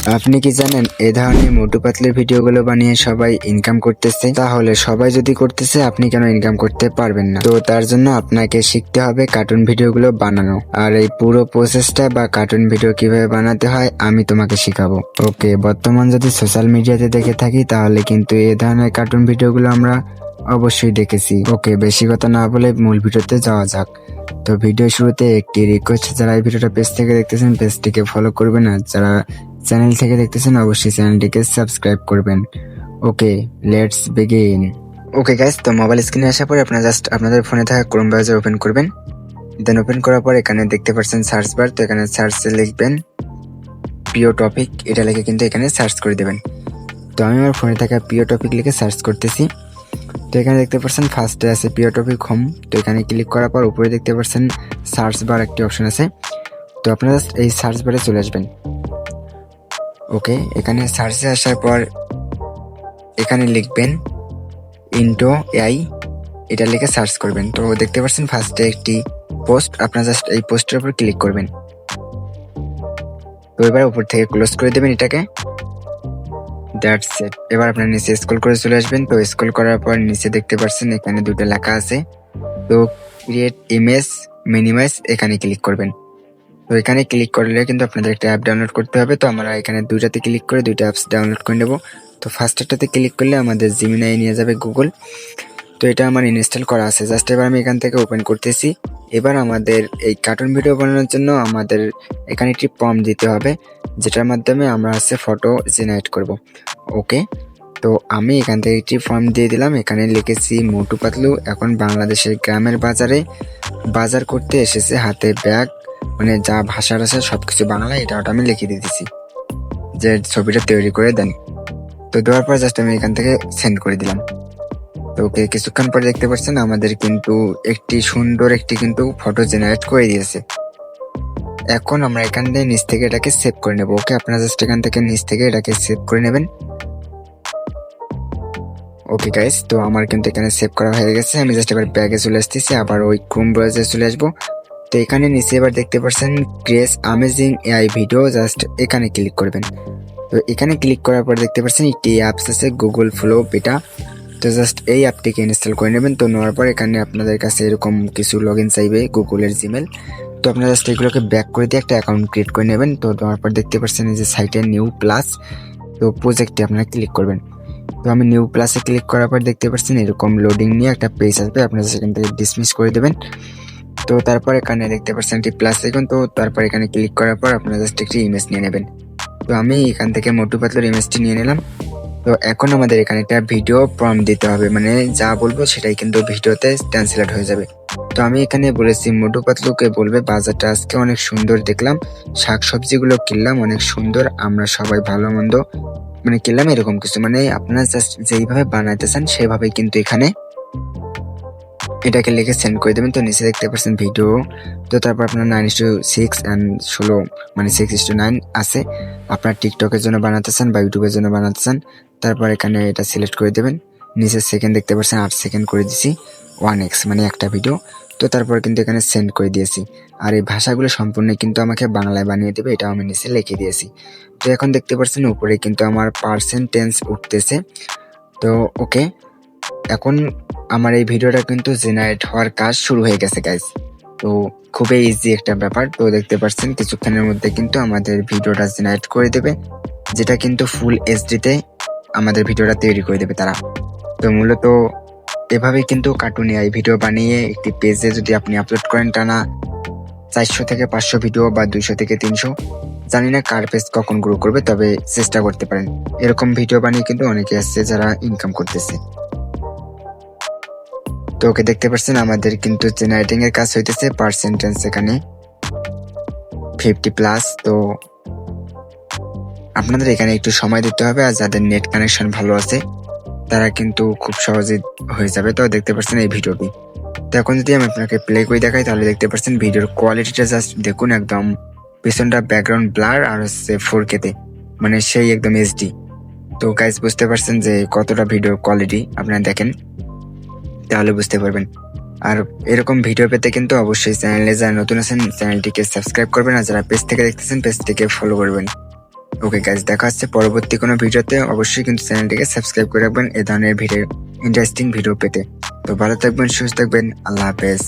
আপনি কি জানেন এই ধরনের মোটু পাতলের ভিডিওগুলো বানিয়ে সবাই ইনকাম করতেছে? তাহলে সবাই যদি করতেছে আপনি কেন ইনকাম করতে পারবেন না? তো তার জন্য আপনাকে শিখতে হবে কার্টুন ভিডিওগুলো বানানো। আর এই পুরো প্রসেসটা বা কার্টুন ভিডিও কিভাবে বানাতে হয় আমি তোমাকে শিখাবো। ওকে, বর্তমান যদি সোশ্যাল মিডিয়াতে দেখে থাকি তাহলে কিন্তু এই ধরনের কার্টুন ভিডিওগুলো আমরা অবশ্যই দেখেছি। ওকে, বেশি কথা না বলে মূল ভিডিওতে যাওয়া যাক। তো ভিডিও শুরুতে একটি রিকোয়েস্ট, যারা এই ভিডিওটা পেজ থেকে দেখতেছেন পেজটিকে ফলো করবেন, আর যারা চ্যানেল থেকে দেখতেছেন অবশ্যই চ্যানেলটিকে সাবস্ক্রাইব করবেন। ওকে, লেটস বিগিন। ওকে গাইস, তো মোবাইল স্ক্রিনে আসার পরে আপনারা জাস্ট আপনাদের ফোনে থাকা ক্রোম ব্রাউজার ওপেন করবেন। দেন ওপেন করার পর এখানে দেখতে পাচ্ছেন সার্চ বার, তো এখানে সার্চে লিখবেন প্রিয় টপিক, এটা লিখে কিন্তু এখানে সার্চ করে দেবেন। তো আমি আমার ফোনে থাকা প্রিয় টপিক লিখে সার্চ করতেছি। তো এখানে দেখতে পাচ্ছেন ফার্স্টে আছে প্রিয় টপিক হোম, তো এখানে ক্লিক করার পর উপরে দেখতে পাচ্ছেন সার্চ বার একটি অপশন আছে। তো আপনারা এই সার্চ বারে চলে আসবেন। ওকে, এখানে সার্চে আসার পর এখানে লিখবেন ইন্টো এআই, এটা লিখে সার্চ করবেন। তো দেখতে পাচ্ছেন ফার্স্টে একটি পোস্ট, আপনারা জাস্ট এই পোস্টের উপর ক্লিক করবেন। তো এবার উপর থেকে ক্লোজ করে দেবেন এটাকে। That's it. এবার আপনার নিচে স্ক্রল করে চলে আসবেন। তো স্ক্রল করার পর নিচে দেখতে পাচ্ছেন এখানে দুটো লেখা আছে, তো ক্রিয়েট ইমেজ মিনিমাইজ, এখানে ক্লিক করবেন। তো এখানে ক্লিক করলে কিন্তু আপনাদের একটা অ্যাপ ডাউনলোড করতে হবে। তো আমরা এখানে দুইটাতে ক্লিক করে দুইটা অ্যাপস ডাউনলোড করে নেব। তো ফার্স্টটাতে ক্লিক করলে আমাদের জিমিনাই নিয়ে যাবে গুগল। তো এটা আমার ইনস্টল করা আছে, জাস্ট এবার আমি এখান থেকে ওপেন করতেছি। এবার আমাদের এই কার্টুন ভিডিও বানানোর জন্য আমাদের এখানে একটি প্রম্পট দিতে হবে, যেটার মাধ্যমে আমরা ফটো জেনারেট করব। ওকে, তো আমি এখান থেকে একটি ফর্ম দিয়ে দিলাম, এখানে লিখেছি মোটু পাতলু এখন বাংলাদেশের গ্রামের বাজারে বাজার করতে এসেছে, হাতে ব্যাগ, মানে যা ভাষার আছে সবকিছু বাংলা, এটা আমি লিখে দিতেছি যে ছবিটা তৈরি করে দেন। তো দেওয়ার পর জাস্ট আমি এখান থেকে সেন্ড করে দিলাম। তো ওকে, কিছুক্ষণ পরে দেখতে পাচ্ছেন আমাদের কিন্তু একটি সুন্দর একটি কিন্তু ফটো জেনারেট করে দিয়েছে। এখন আমরা এখান থেকে নিচ থেকে এটাকে সেভ করে নেব। ওকে, আপনারা জাস্ট এখান থেকে নিচ থেকে এটাকে সেভ করে নেবেন। ওকে গাইস, তো আমার কিন্তু এখানে সেভ করা হয়ে গেছে। আমি জাস্ট এবার ব্যাগে চলে আসতেছি, আবার ওই ক্রোম ব্রাউজারে চলে আসবো। তো এখানে নিচে এবার দেখতে পাচ্ছেন create amazing AI video, just এখানে ক্লিক করবেন। তো এখানে ক্লিক করার পর দেখতে পাচ্ছেন একটি অ্যাপস আছে গুগল ফ্লো বেটা, তো জাস্ট এই অ্যাপটিকে ইনস্টল করে নেবেন। তো নেওয়ার পর এখানে আপনাদের কাছে এরকম কিছু লগ ইন চাইবে গুগলের জিমেল, তো আপনারা জাস্ট এগুলোকে ব্যাক করে দিয়ে একটা অ্যাকাউন্ট ক্রিয়েট করে নেবেন। তো নেওয়ার পর দেখতে পাচ্ছেন এই যে সাইটে নিউ প্লাস, তো প্রজেক্টে আপনারা ক্লিক করবেন। তো আমি নিউ প্লাসে ক্লিক করার পর দেখতে পাচ্ছেন এরকম লোডিং নিয়ে একটা পেজ আসবে, আপনারা সেখান থেকে ডিসমিস করে দেবেন। তো তারপর এখানে দেখতে পাচ্ছেন একটি প্লাস আইকন, তো তারপর এখানে ক্লিক করার পর আপনারা জাস্ট একটি ইমেজ নিয়ে নেবেন। তো আমি এখান থেকে মোটু পাতলুর ইমেজটি নিয়ে নিলাম। তো এখন আমাদের এখানে একটা ভিডিও প্রম্পট দিতে হবে, মানে যা বলবো সেটাই কিন্তু ভিডিওতে ট্রান্সলেট হয়ে যাবে। তো আমি এখানে বলেছি মোটু পাতলুকে বলবে বাজারটা আজকে অনেক সুন্দর দেখলাম, শাকসবজিগুলো কিনলাম অনেক সুন্দর, আমরা সবাই ভালো মন্দ মানে কিনলাম, এরকম কিছু, মানে আপনারা জাস্ট যেইভাবে বানাইতে চান সেভাবেই কিন্তু এখানে এটাকে লিখে সেন্ড করে দেবেন। তো নিচে দেখতে পাচ্ছেন ভিডিও, তো তারপর আপনার 9:6 and 16 মানে 6:9 আছে, আপনার টিকটকের জন্য বানাতে চান বা ইউটিউবের জন্য বানাতে চান। তারপর এখানে এটা সিলেক্ট করে দেবেন। নিচে সেকেন্ড দেখতে পাচ্ছেন 8 সেকেন্ড করে দিছি, 1x মানে একটা ভিডিও। তো তারপর কিন্তু এখানে সেন্ড করে দিয়েছি, আর এই ভাষাগুলো সম্পূর্ণ কিন্তু আমাকে বাংলায় বানিয়ে দেবে, এটা আমি নিচে লিখে দিয়েছি। তো এখন দেখতে পাচ্ছেন উপরে কিন্তু আমার পার্সেন্টেজ উঠতেছে। তো ওকে, এখন আমার এই ভিডিওটা কিন্তু জেনারেট হওয়ার কাজ শুরু হয়ে গেছে গাইজ। তো খুবই ইজি একটা ব্যাপার। তো দেখতে পাচ্ছেন কিছুক্ষণের মধ্যে কিন্তু আমাদের ভিডিওটা জেনারেট করে দেবে, যেটা কিন্তু ফুল এইচডিতে আমাদের ভিডিওটা তৈরি করে দেবে তারা। তো মূলত এভাবেই কিন্তু কার্টুন এআই ভিডিও বানিয়ে একটি পেজে যদি আপনি আপলোড করেন টানা 400 থেকে 500 ভিডিও বা 200 থেকে 300, জানি না কার পেজ কখন গ্রো করবে, তবে চেষ্টা করতে পারেন। এরকম ভিডিও বানিয়ে কিন্তু অনেকে আসছে যারা ইনকাম করতেছে। তো ওকে, দেখতে পাচ্ছেন আমাদের কিন্তু জেনারেটিং এর কাজ হইতেছে, পার্সেন্টেজ এখানে 50+। তো আপনাদের এখানে একটু সময় দিতে হবে, আর যাদের নেট কানেকশন ভালো আছে তারা কিন্তু খুব সহজে হয়ে যাবে। তো দেখতে পাচ্ছেন এই ভিডিওটি, তো এখন যদি আমি আপনাকে প্লে করে দেখাই তাহলে দেখতে পাচ্ছেন ভিডিওর কোয়ালিটিটা জাস্ট দেখুন, একদম পিছনটা ব্যাকগ্রাউন্ড ব্লার আর হচ্ছে 4K তে, মানে সেই একদম এইচডি। তো গাইজ বুঝতে পারছেন যে কতটা ভিডিওর কোয়ালিটি, আপনারা দেখেন তাহলে বুঝতে পারবেন। আর এরকম ভিডিও পেতে কিন্তু অবশ্যই চ্যানেলে যারা নতুন আছেন চ্যানেলটিকে সাবস্ক্রাইব করবেন, আর যারা পেজ থেকে দেখতেছেন পেজটিকে ফলো করবেন। ওকে গাইস, দেখা হচ্ছে পরবর্তী কোনো ভিডিওতে। অবশ্যই কিন্তু চ্যানেলটিকে সাবস্ক্রাইব করে রাখবেন এই ধরনের ভিডিও, ইন্টারেস্টিং ভিডিও পেতে। তো ভালো থাকবেন, সুস্থ থাকবেন, আল্লাহ হাফেজ।